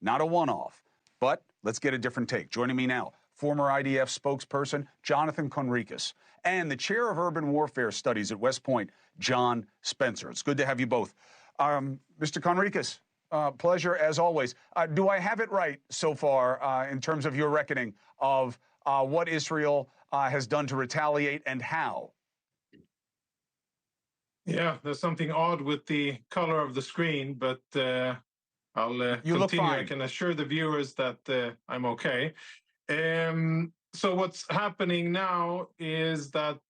not a one-off. But let's get a different take. Joining me now, former IDF spokesperson Jonathan Conricus and the chair of urban warfare studies at West Point, John Spencer. It's good to have you both. Mr. Conricus, pleasure as always. Do I have it right so far in terms of your reckoning of what Israel has done to retaliate and how? Yeah, there's something odd with the color of the screen, but I'll you look continue. fine. I can assure the viewers that I'm okay. So what's happening now is that,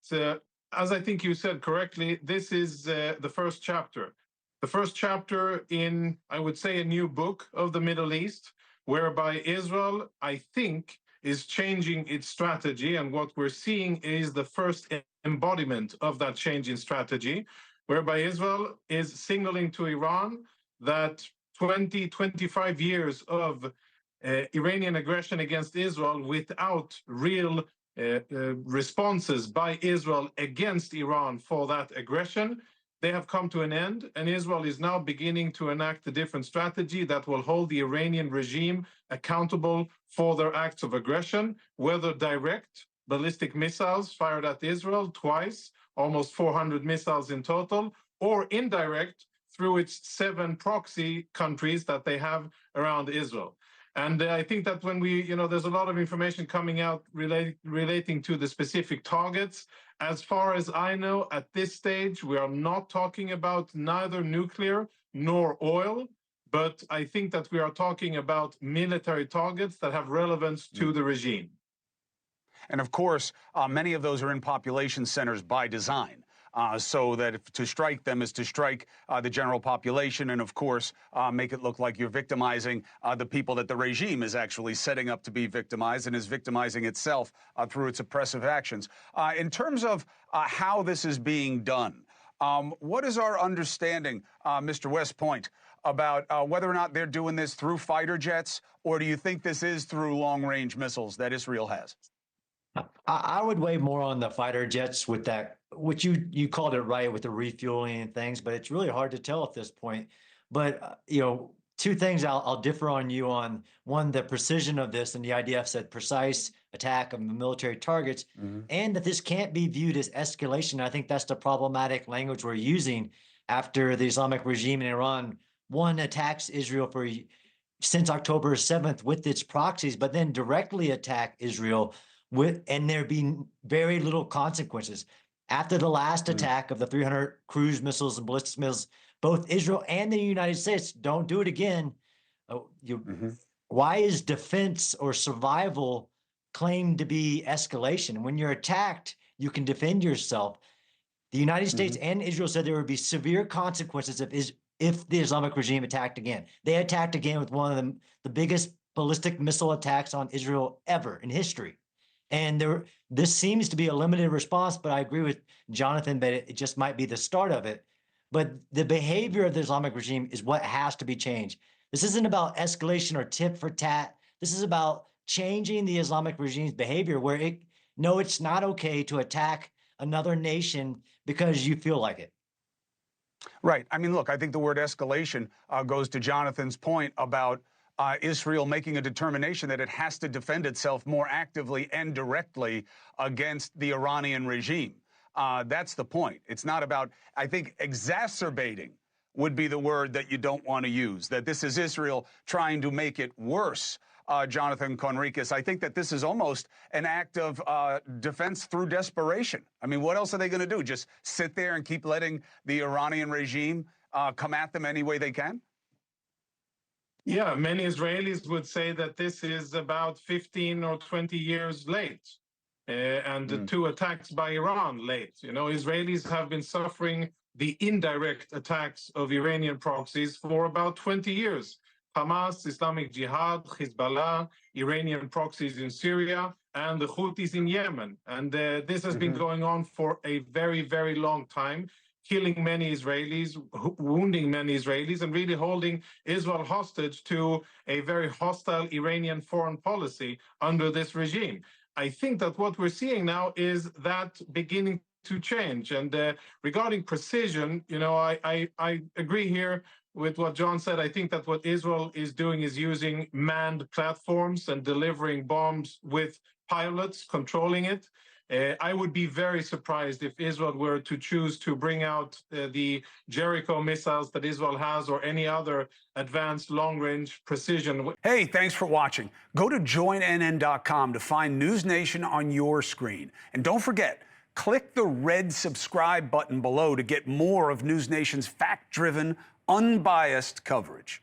as I think you said correctly, this is the first chapter. The first chapter in, I would say, a new book of the Middle East, whereby Israel, I think, is changing its strategy. And what we're seeing is the first embodiment of that change in strategy, whereby Israel is signaling to Iran that 25 years of Iranian aggression against Israel without real responses by Israel against Iran for that aggression, they have come to an end, and Israel is now beginning to enact a different strategy that will hold the Iranian regime accountable for their acts of aggression, whether direct ballistic missiles fired at Israel twice, almost 400 missiles in total, or indirect through its 7 proxy countries that they have around Israel. And I think that when there's a lot of information coming out relating to the specific targets. As far as I know, at this stage, we are not talking about neither nuclear nor oil, but I think that we are talking about military targets that have relevance to the regime. And of course, many of those are in population centers by design. So that to strike them is to strike the general population and, of course, make it look like you're victimizing the people that the regime is actually setting up to be victimized and is victimizing itself through its oppressive actions. In terms of how this is being done, what is our understanding, Mr. West Point, about whether or not they're doing this through fighter jets, or do you think this is through long-range missiles that Israel has? I would weigh more on the fighter jets with that, which you called it right with the refueling and things, but it's really hard to tell at this point. But, two things I'll differ on you on. One, the precision of this, and the IDF said precise attack of military targets, and that this can't be viewed as escalation. I think that's the problematic language we're using after the Islamic regime in Iran, one, attacks Israel since October 7th with its proxies, but then directly attack Israel and there being very little consequences. After the last attack of the 300 cruise missiles and ballistic missiles, both Israel and the United States don't do it again. Why is defense or survival claimed to be escalation? When you're attacked, you can defend yourself. The United States and Israel said there would be severe consequences if the Islamic regime attacked again. They attacked again with one of the biggest ballistic missile attacks on Israel ever in history. And this seems to be a limited response, but I agree with Jonathan that it just might be the start of it. But the behavior of the Islamic regime is what has to be changed. This isn't about escalation or tit for tat. This is about changing the Islamic regime's behavior where it's not okay to attack another nation because you feel like it. Right. I mean, look, I think the word escalation goes to Jonathan's point about Israel making a determination that it has to defend itself more actively and directly against the Iranian regime. That's the point. It's not about, I think, exacerbating would be the word that you don't want to use, that this is Israel trying to make it worse. Jonathan Conricus, I think that this is almost an act of defense through desperation. I mean, what else are they going to do? Just sit there and keep letting the Iranian regime come at them any way they can? Yeah, many Israelis would say that this is about 15 or 20 years late, and the 2 attacks by Iran late. Israelis have been suffering the indirect attacks of Iranian proxies for about 20 years. Hamas, Islamic Jihad, Hezbollah, Iranian proxies in Syria, and the Houthis in Yemen. And this has been going on for a very, very long time, killing many Israelis, wounding many Israelis, and really holding Israel hostage to a very hostile Iranian foreign policy under this regime. I think that what we're seeing now is that beginning to change. And regarding precision, I agree here with what John said. I think that what Israel is doing is using manned platforms and delivering bombs with pilots controlling it. I would be very surprised if Israel were to choose to bring out the Jericho missiles that Israel has, or any other advanced long-range precision. Hey, thanks for watching. Go to joinnn.com to find NewsNation on your screen. And don't forget, click the red subscribe button below to get more of NewsNation's fact-driven, unbiased coverage.